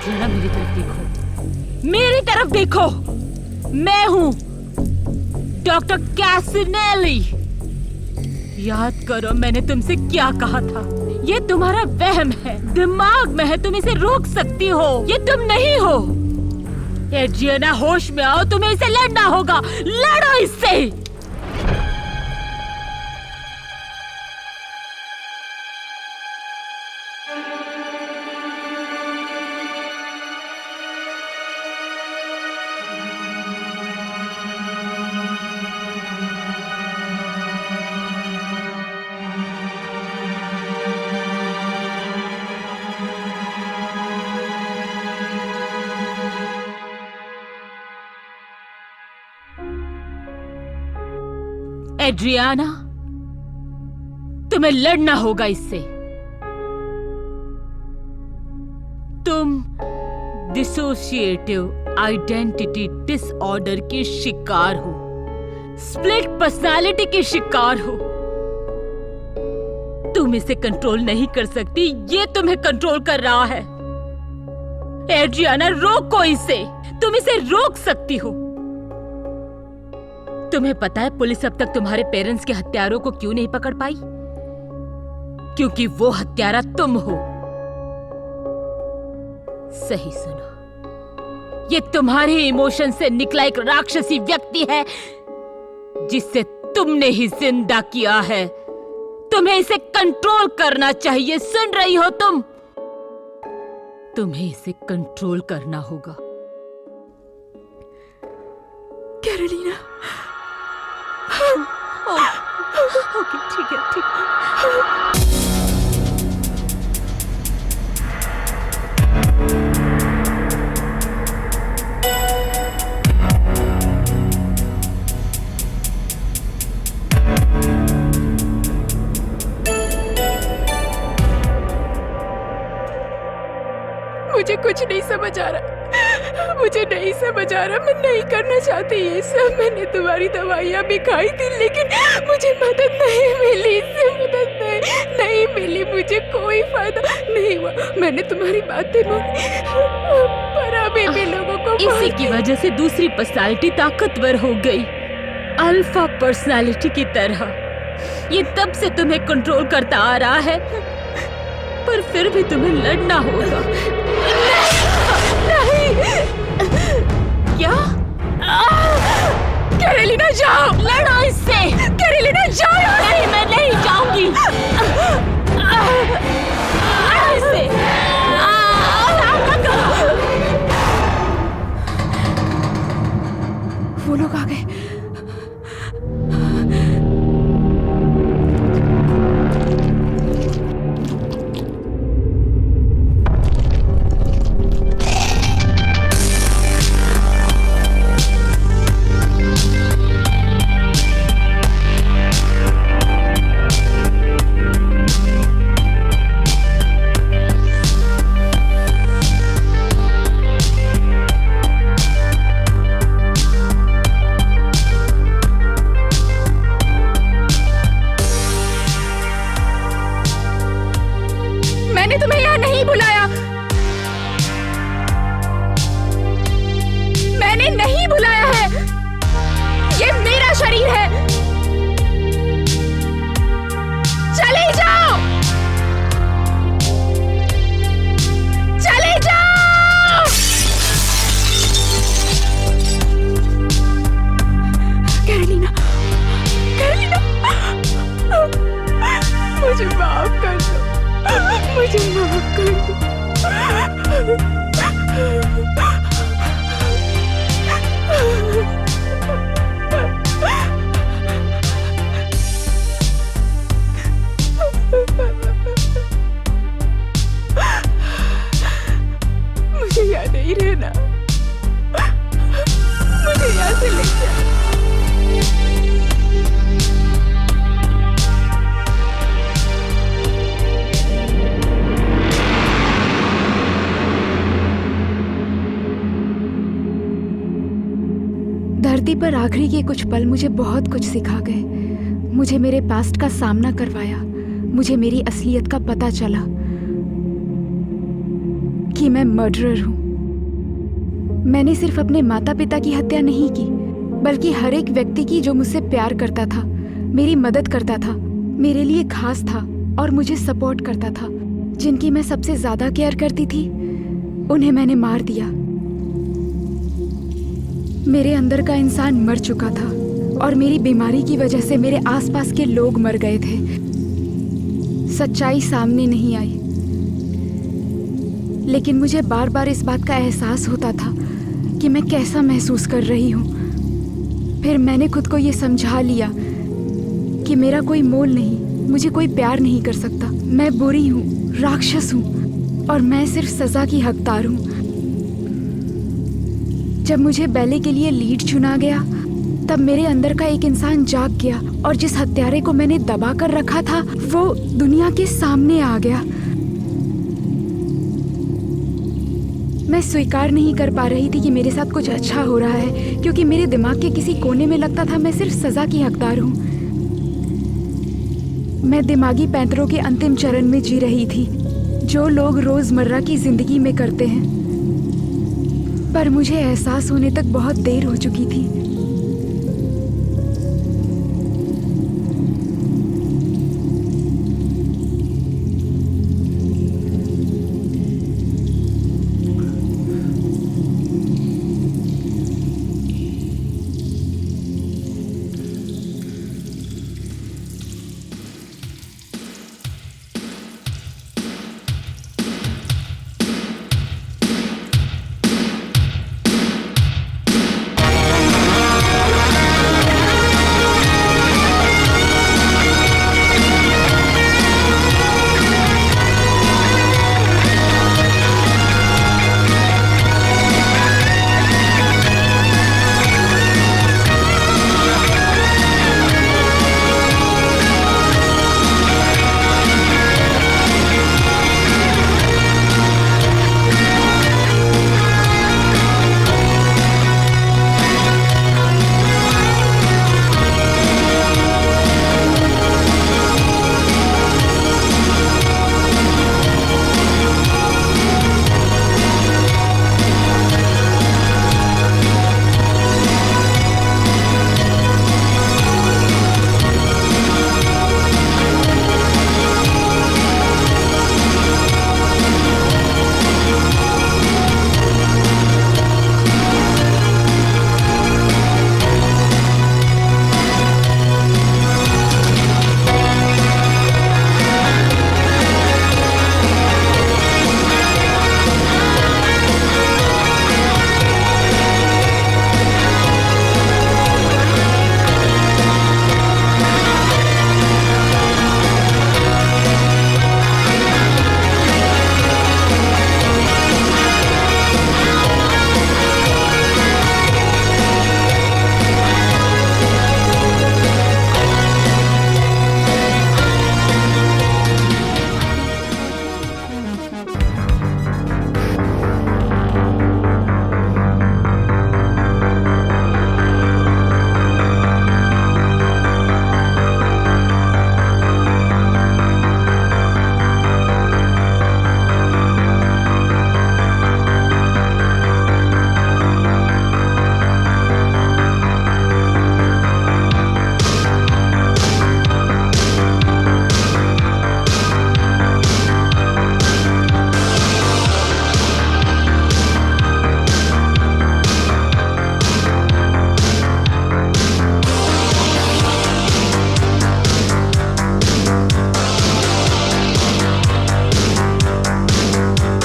एड्रियाना मेरी तरफ देखो, मेरी तरफ देखो। मैं हूँ डॉक्टर कैसिनेली। याद करो मैंने तुमसे क्या कहा था। ये तुम्हारा वहम है, दिमाग में है, तुम इसे रोक सकती हो, ये तुम नहीं हो। एड्रियाना होश में आओ, तुम्हें इसे लड़ना होगा, लड़ो इससे। एड्रियाना, तुम्हें लड़ना होगा इससे। तुम डिसोशिएटिव आइडेंटिटी डिसऑर्डर की शिकार हो, स्प्लिट पर्सनालिटी की शिकार हो। तुम इसे कंट्रोल नहीं कर सकती, ये तुम्हें कंट्रोल कर रहा है। एड्रियाना, रोको इसे, तुम इसे रोक सकती हो। तुम्हें पता है पुलिस अब तक तुम्हारे पेरेंट्स के हत्यारों को क्यों नहीं पकड़ पाई? क्योंकि वो हत्यारा तुम हो। सही सुना, ये तुम्हारे इमोशन से निकला एक राक्षसी व्यक्ति है जिसे तुमने ही जिंदा किया है। तुम्हें इसे कंट्रोल करना चाहिए, सुन रही हो तुम? तुम्हें इसे कंट्रोल करना होगा। कैरोलिना। ओके, ठीक है, ठीक है। मुझे कुछ नहीं समझ आ रहा, मुझे नहीं समझ आ रहा। मैं नहीं करना चाहती ये सब। मैंने तुम्हारी दवाइयाँ भी खाई थी लेकिन मुझे मदद नहीं मिली, इससे मदद नहीं मिली, मुझे कोई फायदा नहीं हुआ। मैंने तुम्हारी बातें मानी पर अभी भी लोगों को इसी की वजह से दूसरी पर्सनालिटी ताकतवर हो गई, अल्फा पर्सनालिटी की तरह। ये तब से तुम्हें कंट्रोल करता आ रहा है, पर फिर भी तुम्हें लड़ना होगा। नहीं। क्या? कैरोलिना, जाओ, लड़ो इससे। कैरोलिना, जाओ। नहीं, मैं नहीं जाऊंगी। लड़ो इससे। वो लोग आ गए। मैंने तुम्हें यहाँ नहीं बुलाया, मैंने नहीं बुलाया है। ये मेरा शरीर है। चले जाओ, चले जाओ। कैरोलिना, कैरोलिना, मुझे माफ कर दो, मुझे माफ कर दो। मुझे यहाँ नहीं रहना, मुझे यहाँ से ले जाओ। धरती पर आखिरी के कुछ पल मुझे बहुत कुछ सिखा गए। मुझे मेरे पास्ट का सामना करवाया, मुझे मेरी असलियत का पता चला। कि मैं मर्डरर हूँ। मैंने सिर्फ अपने माता पिता की हत्या नहीं की, बल्कि हर एक व्यक्ति की जो मुझसे प्यार करता था, मेरी मदद करता था, मेरे लिए खास था और मुझे सपोर्ट करता था। जिनकी मैं सबसे ज्यादा केयर करती थी, उन्हें मैंने मार दिया। मेरे अंदर का इंसान मर चुका था और मेरी बीमारी की वजह से मेरे आसपास के लोग मर गए थे। सच्चाई सामने नहीं आई, लेकिन मुझे बार बार इस बात का एहसास होता था कि मैं कैसा महसूस कर रही हूँ। फिर मैंने खुद को ये समझा लिया कि मेरा कोई मोल नहीं, मुझे कोई प्यार नहीं कर सकता। मैं बुरी हूँ, राक्षस हूँ और मैं सिर्फ सजा की हकदार हूँ। जब मुझे बैले के लिए लीड चुना गया, तब मेरे अंदर का एक इंसान जाग गया और जिस हत्यारे को मैंने दबा कर रखा था, वो दुनिया के सामने आ गया। मैं स्वीकार नहीं कर पा रही थी कि मेरे साथ कुछ अच्छा हो रहा है, क्योंकि मेरे दिमाग के किसी कोने में लगता था मैं सिर्फ सजा की हकदार हूँ। मैं दिमागी पैंतरों के अंतिम चरण में जी रही थी, जो लोग रोजमर्रा की जिंदगी में करते हैं। पर मुझे एहसास होने तक बहुत देर हो चुकी थी।